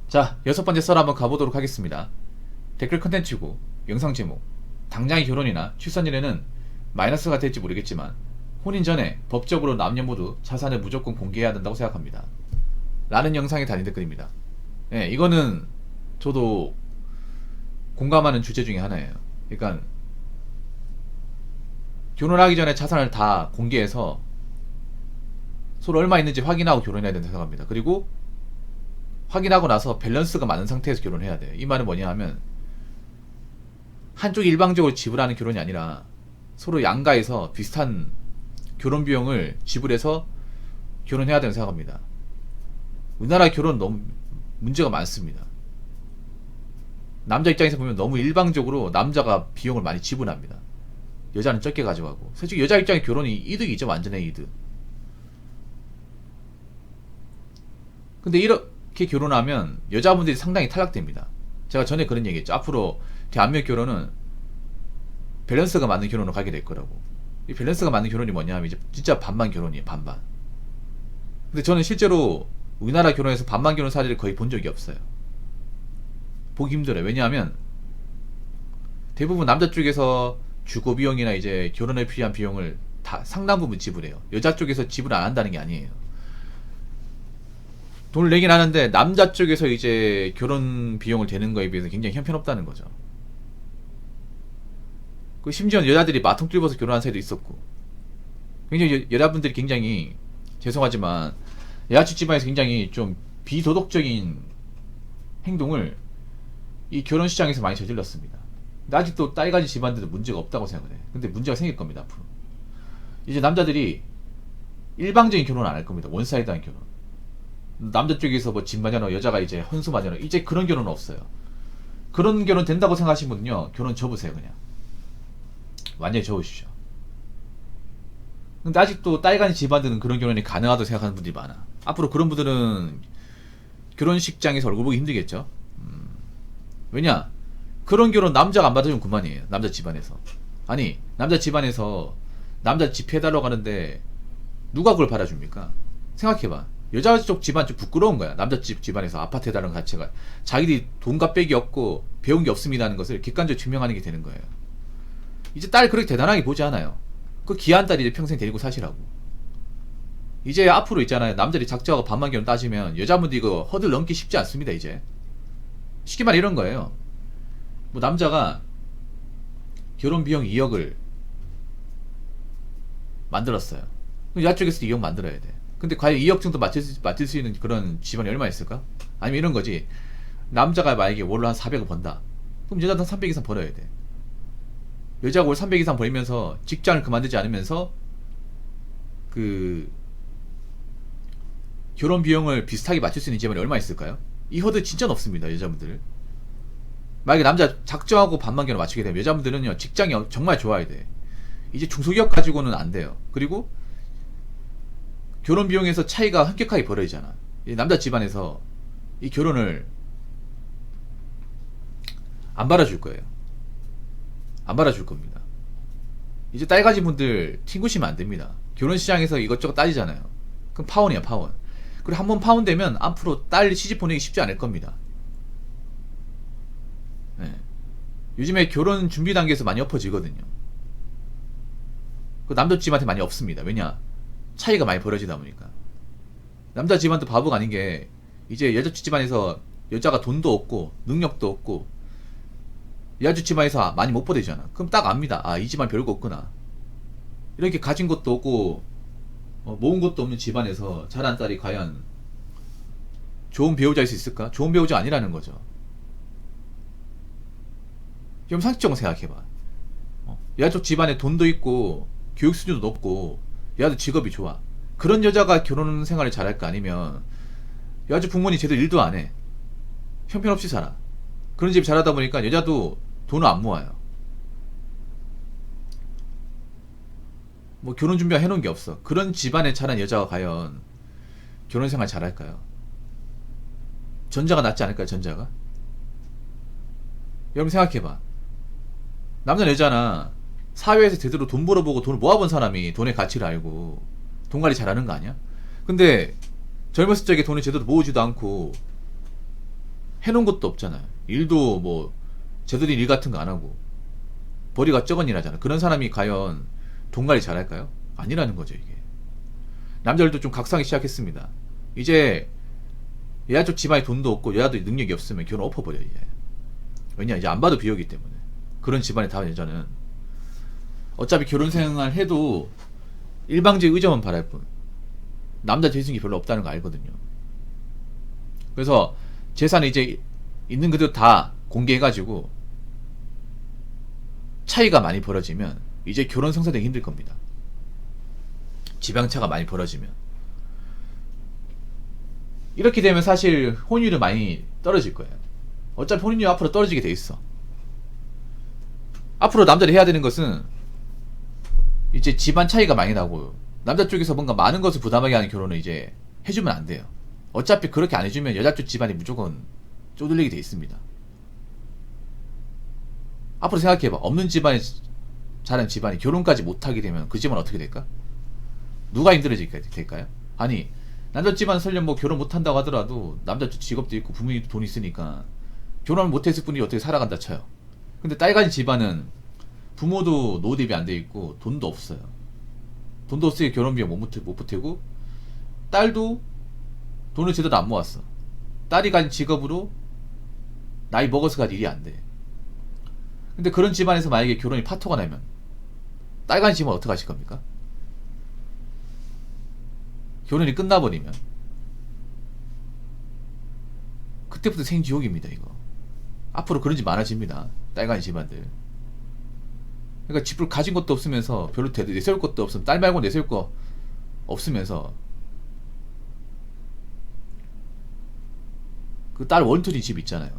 자, 여섯 번째 썰 한번 가보도록 하겠습니다. 댓글 컨텐츠고 영상 제목, 당장의 결혼이나 출산일에는 마이너스가 될지 모르겠지만 혼인 전에 법적으로 남녀 모두 자산을 무조건 공개해야 된다고 생각합니다. 라는 영상의 단위 댓글입니다. 예, 이거는 저도 공감하는 주제 중에 하나예요. 그러니까 결혼하기 전에 자산을 다 공개해서 서로 얼마 있는지 확인하고 결혼해야 된다고 생각합니다. 그리고 확인하고 나서 밸런스가 맞는 상태에서 결혼해야 돼요. 이 말은 뭐냐 하면 한쪽이 일방적으로 지불하는 결혼이 아니라 서로 양가에서 비슷한 결혼 비용을 지불해서 결혼해야 된다고 생각합니다. 우리나라 결혼 너무 문제가 많습니다. 남자 입장에서 보면 너무 일방적으로 남자가 비용을 많이 지불합니다. 여자는 적게 가져가고. 솔직히 여자 입장에 결혼이 이득이죠. 완전히 이득. 근데 이렇게 결혼하면 여자분들이 상당히 탈락됩니다. 제가 전에 그런 얘기했죠. 앞으로 대한민국 결혼은 밸런스가 맞는 결혼으로 가게 될 거라고. 이 밸런스가 맞는 결혼이 뭐냐면 이제 진짜 반반 결혼이에요. 반반. 근데 저는 실제로 우리나라 결혼에서 반반 결혼 사례를 거의 본 적이 없어요. 보기 힘들어요. 왜냐하면 대부분 남자 쪽에서 주거 비용이나 이제 결혼에 필요한 비용을 다 상당 부분 지불해요. 여자 쪽에서 지불 안 한다는 게 아니에요. 돈을 내긴 하는데 남자 쪽에서 이제 결혼 비용을 대는 거에 비해서 굉장히 형편없다는 거죠. 그 심지어 여자들이 마통 뚫어서 결혼한 사례도 있었고, 굉장히 여자분들이 굉장히 죄송하지만 여자집 집안에서 굉장히 좀 비도덕적인 행동을 이 결혼 시장에서 많이 저질렀습니다. 근데 아직도 딸 가진 집안들도 문제가 없다고 생각을 해요. 근데 문제가 생길 겁니다. 앞으로 이제 남자들이 일방적인 결혼을 안 할 겁니다. 원사이드한 결혼. 남자 쪽에서 뭐 집 마련하고 여자가 이제 헌수 마련하고 이제 그런 결혼은 없어요. 그런 결혼 된다고 생각하시는 분은요, 결혼 접으세요. 그냥 완전히 접으십시오. 근데 아직도 딸 가진 집안들은 그런 결혼이 가능하다고 생각하는 분들이 많아. 앞으로 그런 분들은 결혼식장에서 얼굴 보기 힘들겠죠. 왜냐, 그런 결혼 남자가 안 받아주면 그만이에요. 남자 집안에서. 아니, 남자 집안에서 남자 집 해달라고 하는데 누가 그걸 받아줍니까? 생각해봐. 여자 쪽 집안 좀 부끄러운 거야. 남자 집안에서 아파트 해달라는 것 자체가 자기들이 돈과 빽이 없고 배운 게 없습니다는 것을 객관적으로 증명하는 게 되는 거예요. 이제 딸 그렇게 대단하게 보지 않아요. 그 귀한 딸 이제 평생 데리고 사시라고. 이제 앞으로 있잖아요. 남자들이 작정하고 반만 결혼 따지면 여자분들이 이거 허들 넘기 쉽지 않습니다. 이제 쉽게 말해 이런 거예요. 뭐 남자가 결혼 비용 2억을 만들었어요. 그럼 여자 쪽에서도 2억 만들어야 돼. 근데 과연 2억 정도 맞출 수 있는 그런 집안이 얼마 있을까? 아니면 이런 거지. 남자가 만약에 월로 한 400을 번다. 그럼 여자도 한 300 이상 벌어야 돼. 여자가 월 300 이상 벌면서 직장을 그만두지 않으면서 그 결혼 비용을 비슷하게 맞출 수 있는 집안이 얼마 있을까요? 이 허들 진짜 높습니다. 여자분들. 만약에 남자 작정하고 반만 결혼 맞추게 되면 여자분들은요, 직장이 정말 좋아야 돼. 이제 중소기업 가지고는 안 돼요. 그리고 결혼 비용에서 차이가 엄격하게 벌어지잖아. 남자 집안에서 이 결혼을 안 받아줄 거예요. 안 받아줄 겁니다. 이제 딸 가진 분들 튕구시면 안 됩니다. 결혼 시장에서 이것저것 따지잖아요. 그럼 파혼이야, 파혼. 그리고 한번 파혼되면 앞으로 딸 시집 보내기 쉽지 않을 겁니다. 네. 요즘에 결혼 준비 단계에서 많이 엎어지거든요. 그 남자 집한테 많이 없습니다. 왜냐? 차이가 많이 벌어지다 보니까. 남자 집안도 바보가 아닌 게 이제 여자 집안에서 여자가 돈도 없고 능력도 없고 여자 집안에서 많이 못 보내잖아. 그럼 딱 압니다. 아, 이 집안 별거 없구나. 이렇게 가진 것도 없고 모은 것도 없는 집안에서 자란 딸이 과연 좋은 배우자일 수 있을까? 좋은 배우자 아니라는 거죠. 좀 상식적으로 생각해봐. 여자 쪽 집안에 돈도 있고 교육 수준도 높고 여자도 직업이 좋아. 그런 여자가 결혼 생활을 잘할까? 아니면 여자 부모님 제대로 일도 안 해. 형편없이 살아. 그런 집 잘하다 보니까 여자도 돈을 안 모아요. 뭐 결혼 준비가 해놓은 게 없어. 그런 집안에 자란 여자가 과연 결혼 생활 잘할까요? 전자가 낫지 않을까요? 전자가? 여러분 생각해봐. 남자는 여자나 사회에서 제대로 돈 벌어보고 돈을 모아본 사람이 돈의 가치를 알고 돈 관리 잘하는 거 아니야? 근데 젊었을 적에 돈을 제대로 모으지도 않고 해놓은 것도 없잖아요. 일도 뭐 제대로 일 같은 거 안 하고 벌이가 적은 일 하잖아. 그런 사람이 과연 돈 관리 잘할까요? 아니라는 거죠 이게. 남자들도 좀 각성하기 시작했습니다. 이제 여자 쪽 집안에 돈도 없고 여자도 능력이 없으면 결혼 엎어버려 이제. 왜냐 이제 안 봐도 비호기 때문에. 그런 집안에 다 여자는 어차피 결혼 생활 해도 일방적인 의정만 바랄 뿐 남자 재능이 별로 없다는 거 알거든요. 그래서 재산을 이제 있는 그대로 다 공개해가지고 차이가 많이 벌어지면 이제 결혼 성사되기 힘들 겁니다. 지방차가 많이 벌어지면 이렇게 되면 사실 혼인율은 많이 떨어질 거예요. 어차피 혼인율 앞으로 떨어지게 돼 있어. 앞으로 남자들이 해야 되는 것은 이제 집안 차이가 많이 나고 남자 쪽에서 뭔가 많은 것을 부담하게 하는 결혼을 이제 해주면 안 돼요. 어차피 그렇게 안 해주면 여자 쪽 집안이 무조건 쪼들리게 돼 있습니다. 앞으로 생각해봐. 없는 집안이 자란 집안이 결혼까지 못하게 되면 그 집안은 어떻게 될까? 누가 힘들어지게 될까요? 아니 남자 집안 설령 뭐 결혼 못한다고 하더라도 남자 쪽 직업도 있고 부모님도 돈 있으니까 결혼을 못했을 뿐이 어떻게 살아간다 쳐요. 근데 딸 가진 집안은 부모도 노후 대비 안 돼 있고 돈도 없어요. 돈도 없으니 결혼비용 못 보태고 딸도 돈을 제대로 안 모았어. 딸이 가진 직업으로 나이 먹어서 갈 일이 안 돼. 근데 그런 집안에서 만약에 결혼이 파토가 나면 딸 가진 집안 어떻게 하실 겁니까? 결혼이 끝나버리면 그때부터 생지옥입니다 이거. 앞으로 그런 집 많아집니다. 딸 가진 집안들. 그러니까 집을 가진 것도 없으면서 별로 내세울 것도 없으면 딸 말고 내세울 거 없으면서 그 딸 원툴이 집 있잖아요.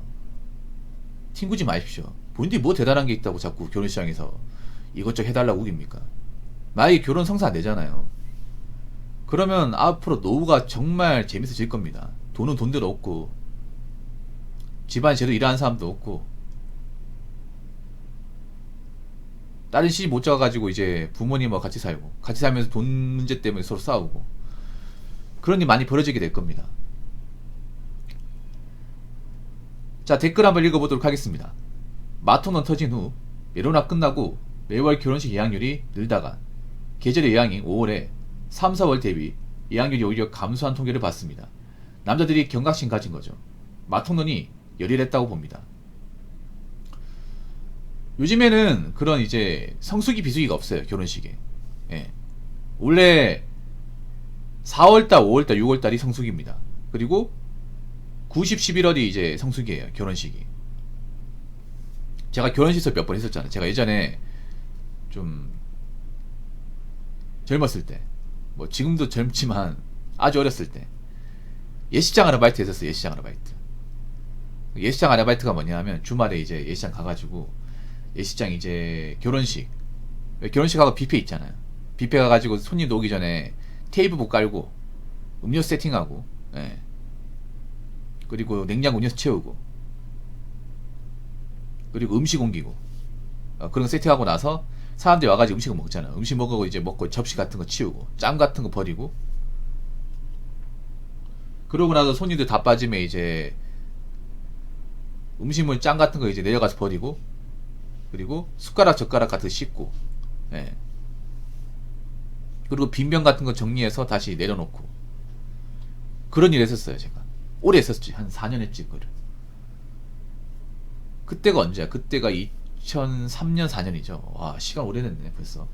튕구지 마십시오. 본인들이 뭐 대단한 게 있다고 자꾸 결혼시장에서 이것저것 해달라고 우깁니까? 만약에 결혼 성사 안 되잖아요. 그러면 앞으로 노후가 정말 재밌어질 겁니다. 돈은 돈대로 없고 집안에 제대로 일하는 사람도 없고 다른 시집 못 잡아가지고 이제 부모님하고 같이 살고 같이 살면서 돈 문제 때문에 서로 싸우고 그런 일 많이 벌어지게 될 겁니다. 자, 댓글 한번 읽어보도록 하겠습니다. 마토는 터진 후 메로나 끝나고 매월 결혼식 예약률이 늘다가 계절의 예약인 5월에 3, 4월 대비 예약률이 오히려 감소한 통계를 봤습니다. 남자들이 경각심 가진 거죠. 마통론이 열일했다고 봅니다. 요즘에는 그런 이제 성수기 비수기가 없어요. 결혼식에. 예. 원래 4월달, 5월달, 6월달이 성수기입니다. 그리고 90, 11월이 이제 성수기예요. 결혼식이. 제가 결혼식을 몇 번 했었잖아요. 제가 예전에 좀 젊었을 때, 뭐 지금도 젊지만 아주 어렸을 때 예식장 아르바이트 했었어요. 예식장 아르바이트. 예식장 아르바이트가 뭐냐면 주말에 이제 예식장 가가지고 예식장 이제 결혼식 결혼식하고 뷔페 있잖아요. 뷔페 가가지고 손님도 오기 전에 테이블 깔고 음료 세팅하고 예. 그리고 냉장고 음료수 채우고 그리고 음식 옮기고 그런 거 세팅하고 나서 사람들이 와가지고 음식을 먹잖아. 음식 먹고 이제 먹고 접시 같은 거 치우고 짬 같은 거 버리고 그러고 나서 손님들 다 빠지면 이제 음식물 짬 같은 거 이제 내려가서 버리고 그리고 숟가락 젓가락 같은 거 씻고 예. 그리고 빈병 같은 거 정리해서 다시 내려놓고 그런 일 했었어요. 제가 오래 했었지. 한 4년 했지 그거를. 그때가 언제야? 그때가 2003년 4년이죠 와 시간 오래됐네 벌써.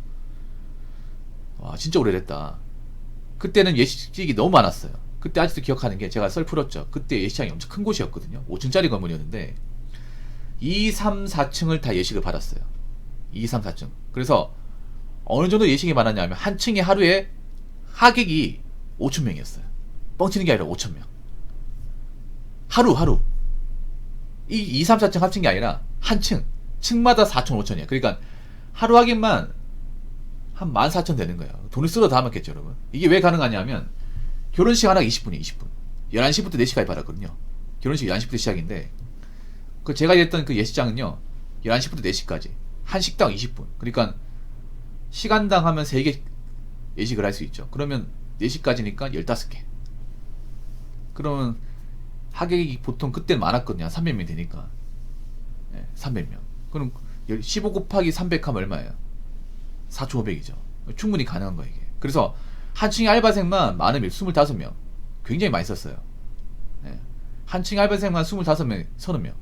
와 진짜 오래됐다. 그때는 예식이 너무 많았어요. 그때 아직도 기억하는 게 제가 썰 풀었죠. 그때 예식장이 엄청 큰 곳이었거든요. 5층짜리 건물이었는데 2, 3, 4층을 다 예식을 받았어요. 2, 3, 4층. 그래서 어느 정도 예식이 많았냐면 한 층에 하루에 하객이 5,000명이었어요. 뻥치는 게 아니라 5,000명. 하루. 이 2, 3, 4층 합친 게 아니라 한 층. 층마다 4,000, 5,000이야. 그러니까 하루 하객만 한 14,000 되는 거예요. 돈을 쓸어 담았겠죠, 여러분. 이게 왜 가능하냐면 결혼식 하나가 20분이에요, 20분. 11시부터 4시까지 받았거든요. 결혼식 11시부터 시작인데 그 제가 일했던 그 예식장은요 11시부터 4시까지 한 식당 20분. 그러니까 시간당 하면 3개 예식을 할 수 있죠. 그러면 4시까지니까 15개. 그러면 하객이 보통 그때 많았거든요. 한 300명 되니까. 300명. 그럼 15 곱하기 300 하면 얼마예요? 4,500이죠. 충분히 가능한 거예요, 이게. 그래서 한 층에 알바생만 많으면 25명. 굉장히 많이 썼어요. 한 층에 알바생만 25명, 30명.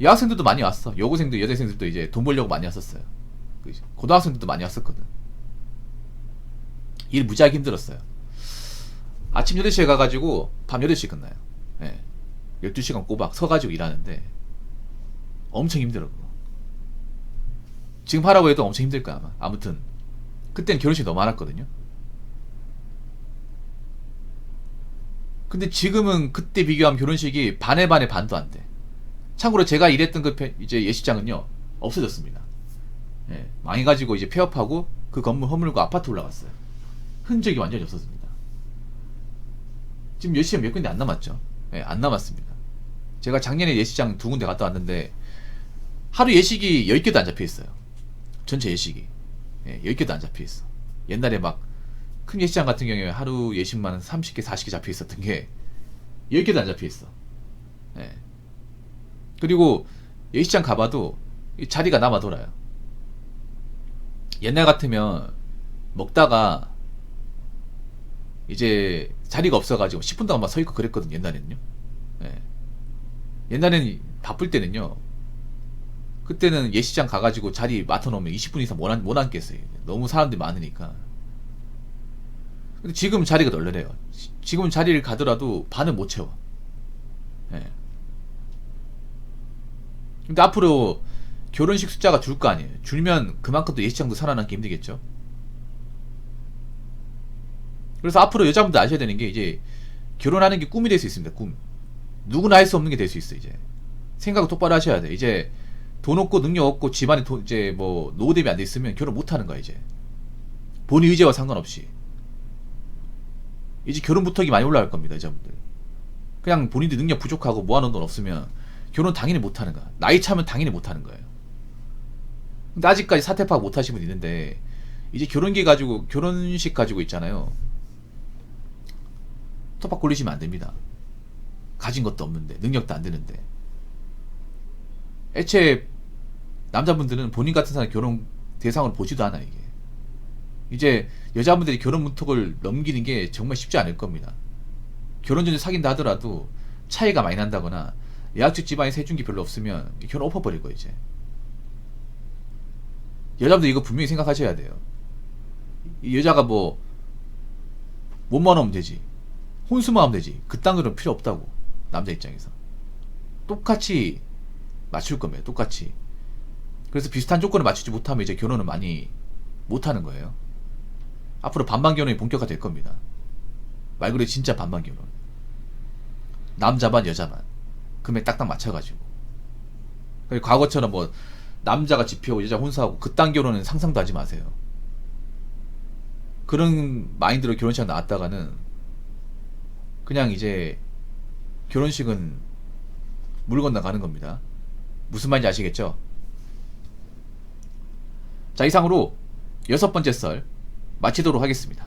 여학생들도 많이 왔어. 여고생도, 여대생들도 이제 돈 벌려고 많이 왔었어요. 고등학생들도 많이 왔었거든. 일 무지하게 힘들었어요. 아침 8시에 가가지고 밤 8시에 끝나요. 12시간 꼬박 서가지고 일하는데 엄청 힘들어, 그거. 지금 하라고 해도 엄청 힘들 거야, 아마. 아무튼 그때는 결혼식이 너무 많았거든요. 근데 지금은 그때 비교하면 결혼식이 반의 반의 반도 안 돼. 참고로 제가 일했던 그 이제 예식장은요, 없어졌습니다. 망해가지고 이제 폐업하고 그 건물 허물고 아파트 올라갔어요. 흔적이 완전히 없었습니다. 지금 예식장 몇 군데 안 남았죠. 안 남았습니다. 제가 작년에 예식장 2군데 갔다 왔는데 하루 예식이 10개도 안 잡혀있어요. 전체 예식이 10개도 안 잡혀있어. 옛날에 막 큰 예식장 같은 경우에 하루 예식만 30개 40개 잡혀있었던 게 10개도 안 잡혀있어. 그리고 예식장 가봐도 자리가 남아 돌아요. 옛날 같으면 먹다가 이제 자리가 없어가지고 10분 동안 막 서있고 그랬거든, 옛날에는요. 옛날에는 바쁠 때는요, 그때는 예식장 가가지고 자리 맡아놓으면 20분 이상 못 앉겠어요. 너무 사람들이 많으니까. 근데 지금 자리가 널널해요. 지금 자리를 가더라도 반은 못 채워. 근데 앞으로 결혼식 숫자가 줄 거 아니에요. 줄면 그만큼 또 예식장도 살아남기 힘들겠죠. 그래서 앞으로 여자분들 아셔야 되는 게, 이제 결혼하는 게 꿈이 될 수 있습니다. 꿈. 누구나 할 수 없는 게 될 수 있어. 이제 생각을 똑바로 하셔야 돼. 이제 돈 없고 능력 없고 집안에 이제 뭐 노후 대비 안 돼 있으면 결혼 못 하는 거야. 이제 본인 의지와 상관없이 이제 결혼 부탁이 많이 올라갈 겁니다. 여자분들 그냥 본인들 능력 부족하고 모아놓은 돈 없으면 결혼 당연히 못 하는 거야. 나이 차면 당연히 못 하는 거예요. 근데 아직까지 사태 파악 못 하신 분 있는데, 이제 결혼기 가지고 결혼식 가지고 있잖아요. 톱박 굴리시면 안 됩니다. 가진 것도 없는데, 능력도 안 되는데. 애초에 남자분들은 본인 같은 사람 결혼 대상으로 보지도 않아. 이게 이제 여자분들이 결혼 문턱을 넘기는 게 정말 쉽지 않을 겁니다. 결혼 전에 사귄다 하더라도 차이가 많이 난다거나 예약직 집안에 세준 게 별로 없으면 결혼 엎어버릴 거예요. 이제 여자분들 이거 분명히 생각하셔야 돼요. 이 여자가 뭐 몸만 하면 되지, 혼수만 하면 되지, 그딴 거는 필요 없다고. 남자 입장에서 똑같이 맞출 겁니다. 똑같이. 그래서 비슷한 조건을 맞추지 못하면 이제 결혼은 많이 못하는 거예요. 앞으로 반반 결혼이 본격화 될 겁니다. 말 그대로 진짜 반반 결혼. 남자 반 여자 반 금액 딱딱 맞춰가지고. 과거처럼 뭐 남자가 집회하고 여자 혼수하고 그딴 결혼은 상상도 하지 마세요. 그런 마인드로 결혼식 나왔다가는 그냥 이제 결혼식은 물 건너가는 겁니다. 무슨 말인지 아시겠죠? 자, 이상으로 6번째 썰 마치도록 하겠습니다.